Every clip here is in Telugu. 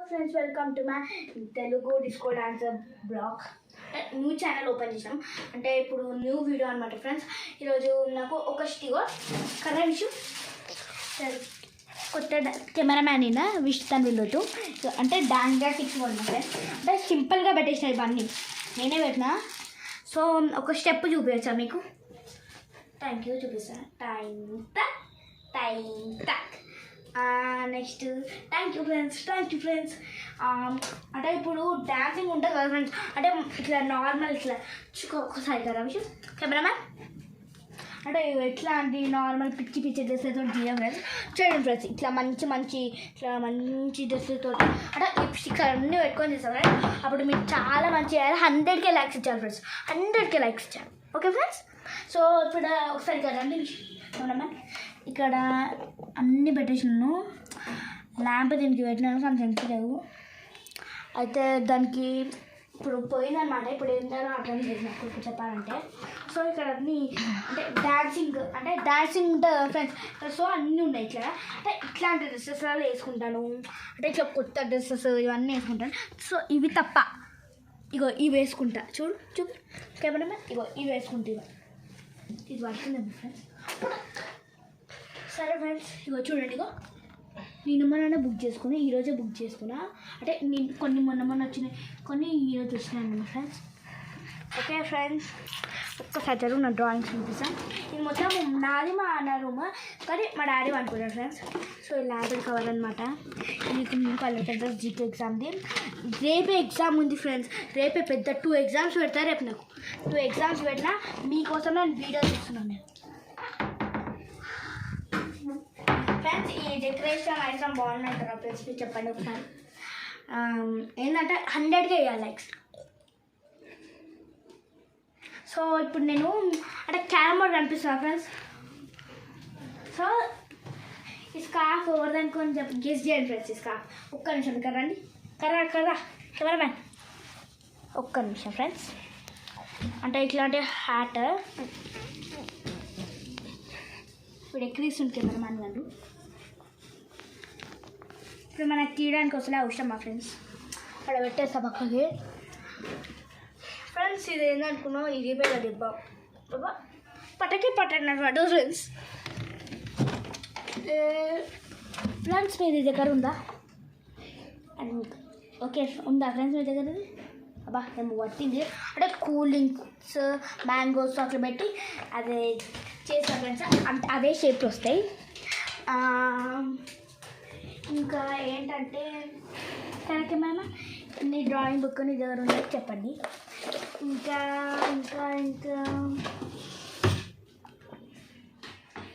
Friends, welcome to my Telugu disco dancer blog. New channel open చేసాం, అంటే ఇప్పుడు న్యూ వీడియో అనమాట ఫ్రెండ్స్. ఈరోజు నాకు ఒక కథ విషయం కొత్త కెమెరామ్యాన్ అయినా విష్ తను వెళ్ళొద్దు, అంటే డాన్స్గా ఇచ్చుకోండి ఫ్రెండ్స్. అంటే సింపుల్గా పెట్టేసిన ఇవన్నీ నేనే పెట్టినా. సో ఒక స్టెప్ చూపించా మీకు. థ్యాంక్ యూ, చూపిస్తాను. Next thank you friends. అంటే ఇప్పుడు డ్యాన్సింగ్ ఉంటుంది కదా ఫ్రెండ్స్, అంటే ఇట్లా నార్మల్ ఇట్లా ఒకసారి కదా విషయం కెమెరామ్యాన్, అంటే ఎట్లా అంటే నార్మల్ పిచ్చి డ్రెస్లతో తీయం ఫ్రెండ్స్. చూడండి ఫ్రెండ్స్, ఇట్లా మంచి డ్రెస్లతో అంటే లిప్స్టిక్స్ అన్నీ పెట్టుకొని చేస్తాం ఫ్రెండ్స్. అప్పుడు మీరు చాలా మంచి 100K లైక్స్ ఇచ్చారు ఫ్రెండ్స్, 100K లైక్స్ ఇచ్చారు. ఓకే ఫ్రెండ్స్, సో ఇప్పుడు ఒకసారి కదండి కెమెరామ్యాన్. ఇక్కడ అన్నీ పెట్టేసినాను, ల్యాంప్ దీనికి పెట్టినాను, కానీ సెన్సిటివ్ అయితే దానికి ఇప్పుడు పోయిందనమాట. ఇప్పుడు ఏం చేయాలో అర్థం చేసినప్పుడు ఇప్పుడు చెప్పాలంటే, సో ఇక్కడ అన్నీ అంటే డాన్సింగ్ ఉంటుంది ఫ్రెండ్స్. సో అన్నీ ఉన్నాయి ఇట్లా, అంటే ఇట్లాంటి డ్రెస్సెస్ వేసుకుంటాను, అంటే ఇట్లా కొత్త డ్రెస్సెస్ ఇవన్నీ వేసుకుంటాను. సో ఇవి తప్ప ఇగో ఇవి వేసుకుంటా. చూడు కెమెరామెన్, ఇగో ఇవి వేసుకుంటా. ఇది పడుతుంది ఫ్రెండ్స్. సరే ఫ్రెండ్స్, ఇగో చూడండి, ఇగో నేను మొన్న బుక్ చేసుకుని ఈరోజే బుక్ చేసుకున్నా. అంటే నేను కొన్ని మొన్న వచ్చినాయి, కొన్ని ఈరోజు వచ్చినాను ఫ్రెండ్స్. ఓకే ఫ్రెండ్స్, ఒక్కసారి జరుగు నా డ్రాయింగ్స్ చూపిస్తాను. ఇది మొత్తం నాది మా అన్న రూమ్, కానీ మా డాడీ అనుకున్నాడు ఫ్రెండ్స్. సో ఈ ల్యాబ్ కవర్ అనమాట. ఇది కలెక్టర్ జీకే ఎగ్జామ్ది. రేపే ఎగ్జామ్ ఉంది ఫ్రెండ్స్, రేపే పెద్ద 2 ఎగ్జామ్స్ పెడతా. రేపు నాకు 2 ఎగ్జామ్స్ పెట్టినా మీకోసం నేను వీడియో చూస్తున్నాను నేను ఫ్రెండ్స్. ఈ డెకరేషన్ ఐటమ్ బాగున్నాయి ఫ్రెండ్స్, మీరు చెప్పండి ఒకసారి. ఏంటంటే 100K వేయాలి లైక్స్. సో ఇప్పుడు నేను అంటే కెమెరా కనిపిస్తున్నా ఫ్రెండ్స్. సో ఈ స్కార్ఫ్ ఎవరిదానికి అని చెప్పి గెస్ చేయండి ఫ్రెండ్స్. ఈ స్కార్ఫ్ ఒక్క నిమిషం ఇక్కడ రండి, కర్రా కెమెరామ్యాన్, ఒక్క నిమిషం ఫ్రెండ్స్. అంటే ఇట్లాంటి హ్యాట్ ఇప్పుడు ఎక్కిరిస్తుంది కెమెరామ్యాన్ వాళ్ళు. ఇప్పుడు మనకు తీయడానికి వస్తలే అవసరం మా ఫ్రెండ్స్, అక్కడ పెట్టేస్తా పక్కకి ఫ్రెండ్స్. ఇది ఏందనుకున్నావు, ఇది పేద దెబ్బ బాబా పట్టనమాట ఫ్రెండ్స్. ఫ్రెండ్స్ మీ దగ్గర ఉందా? ఓకే ఉందా ఫ్రెండ్స్ మీ దగ్గర? అబ్బా మేము పట్టింది అంటే కూల్ డ్రింక్స్, మ్యాంగోస్ అట్లా పెట్టి అదే చేస్తా ఫ్రెండ్స్, అంటే అవే షేప్లు వస్తాయి. ఇంకా ఏంటంటే కనుక మేము నీ డ్రాయింగ్ బుక్ నీ దగ్గర ఉన్నది చెప్పండి. ఇంకా ఇంకా ఇంకా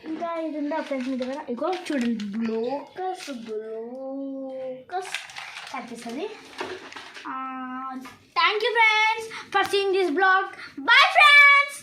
ఇంకా ఇది ఉందా ఫ్రెండ్స్ మీ దగ్గర? ఇగో చూడండి, బ్లోకస్ కనిపిస్తుంది. Thank you friends for seeing this blog. Bye friends.